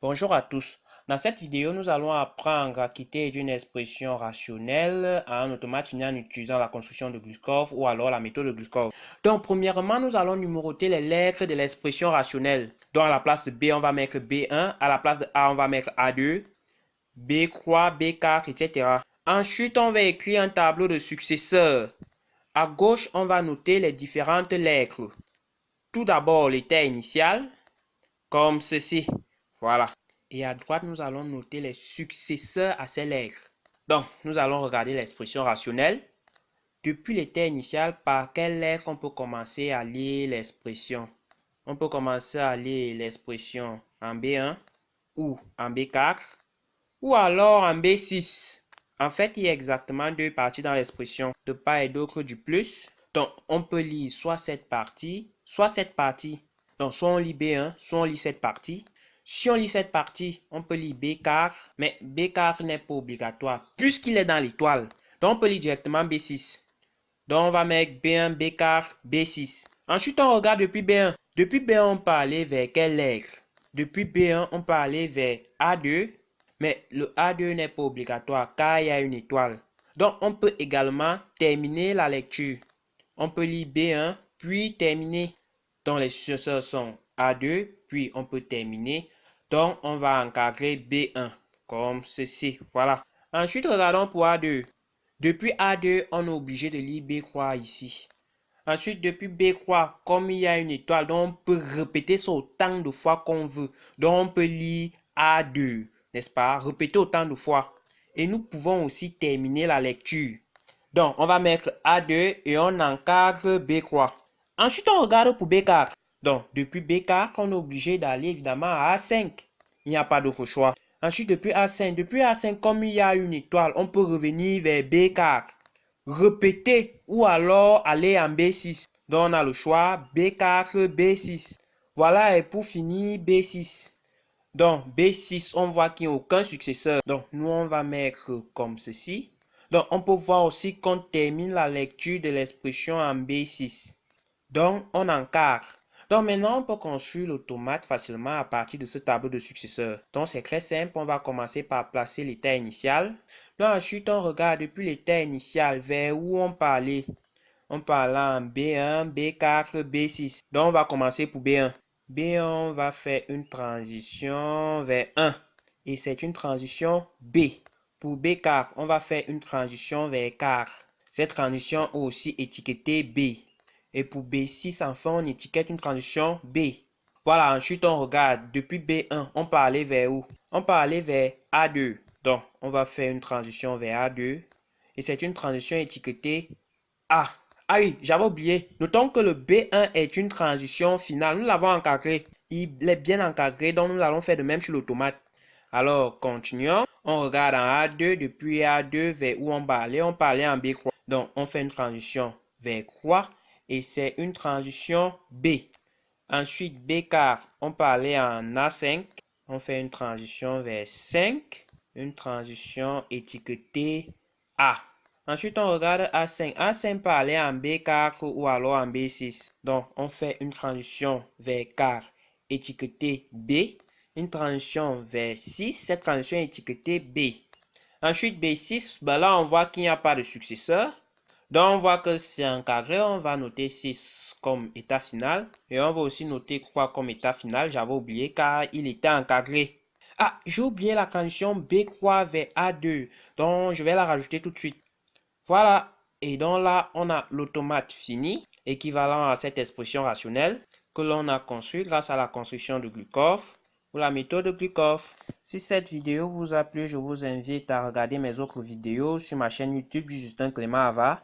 Bonjour à tous. Dans cette vidéo, nous allons apprendre à quitter d'une expression rationnelle à un automate fini en utilisant la construction de Gluskov ou alors la méthode de Gluskov. Donc, premièrement, nous allons numéroter les lettres de l'expression rationnelle. Donc, à la place de B, on va mettre B1. À la place de A, on va mettre A2, B3, B4, etc. Ensuite, on va écrire un tableau de successeurs. À gauche, on va noter les différentes lettres. Tout d'abord, l'état initial, comme ceci. Voilà. Et à droite, nous allons noter les successeurs à ces lettres. Donc, nous allons regarder l'expression rationnelle. Depuis l'état initial, par quelle lettre on peut commencer à lire l'expression? On peut commencer à lire l'expression en B1 ou en B4 ou alors en B6. En fait, il y a exactement deux parties dans l'expression, de part et d'autre du plus. Donc, on peut lire soit cette partie, soit cette partie. Donc, soit on lit B1, soit on lit cette partie. Si on lit cette partie, on peut lire B4, mais B4 n'est pas obligatoire, puisqu'il est dans l'étoile. Donc, on peut lire directement B6. Donc, on va mettre B1, B4, B6. Ensuite, on regarde depuis B1. Depuis B1, on peut aller vers quelle lettre? Depuis B1, on peut aller vers A2, mais le A2 n'est pas obligatoire car il y a une étoile. Donc, on peut également terminer la lecture. On peut lire B1, puis terminer. Donc, les successeurs sont A2, puis on peut terminer. Donc, on va encadrer B1, comme ceci. Voilà. Ensuite, regardons pour A2. Depuis A2, on est obligé de lire B3 ici. Ensuite, depuis B3, comme il y a une étoile, donc on peut répéter ça autant de fois qu'on veut. Donc, on peut lire A2, n'est-ce pas? Répéter autant de fois. Et nous pouvons aussi terminer la lecture. Donc, on va mettre A2 et on encadre B3. Ensuite, on regarde pour B4. Donc, depuis B4, on est obligé d'aller évidemment à A5. Il n'y a pas d'autre choix. Ensuite, depuis A5, comme il y a une étoile, on peut revenir vers B4. Répéter ou alors aller en B6. Donc, on a le choix B4, B6. Voilà, et pour finir, B6. Donc, B6, on voit qu'il n'y a aucun successeur. Donc, nous, on va mettre comme ceci. Donc, on peut voir aussi qu'on termine la lecture de l'expression en B6. Donc, on encadre. Donc, maintenant, on peut construire l'automate facilement à partir de ce tableau de successeurs. Donc, c'est très simple. On va commencer par placer l'état initial. Donc, ensuite, on regarde depuis l'état initial vers où on peut aller. On peut aller en B1, B4, B6. Donc, on va commencer pour B1. B1, on va faire une transition vers 1. Et c'est une transition B. Pour B4, on va faire une transition vers 4. Cette transition est aussi étiquetée B. Et pour B6, enfin, on étiquette une transition B. Voilà, ensuite, on regarde. Depuis B1, on peut aller vers où? On peut aller vers A2. Donc, on va faire une transition vers A2. Et c'est une transition étiquetée A. Ah oui, j'avais oublié. Notons que le B1 est une transition finale. Nous l'avons encadré. Il est bien encadré, donc nous allons faire de même sur l'automate. Alors, continuons. On regarde en A2. Depuis A2, vers où on va aller? On peut aller en B3. Donc, on fait une transition vers croix. Et c'est une transition B. Ensuite, B4, on peut aller en A5. On fait une transition vers 5. Une transition étiquetée A. Ensuite, on regarde A5. A5 peut aller en B4 ou alors en B6. Donc, on fait une transition vers 4 étiquetée B. Une transition vers 6. Cette transition est étiquetée B. Ensuite, B6, ben là, on voit qu'il n'y a pas de successeur. Donc, on voit que c'est encadré. On va noter 6 comme état final. Et on va aussi noter 3 comme état final. J'avais oublié car il était encadré. Ah, j'ai oublié la transition B3 vers A2. Donc, je vais la rajouter tout de suite. Voilà. Et donc là, on a l'automate fini, équivalent à cette expression rationnelle que l'on a construit grâce à la construction de Gluskov ou la méthode de Gluskov. Si cette vidéo vous a plu, je vous invite à regarder mes autres vidéos sur ma chaîne YouTube Justin Clément Ava.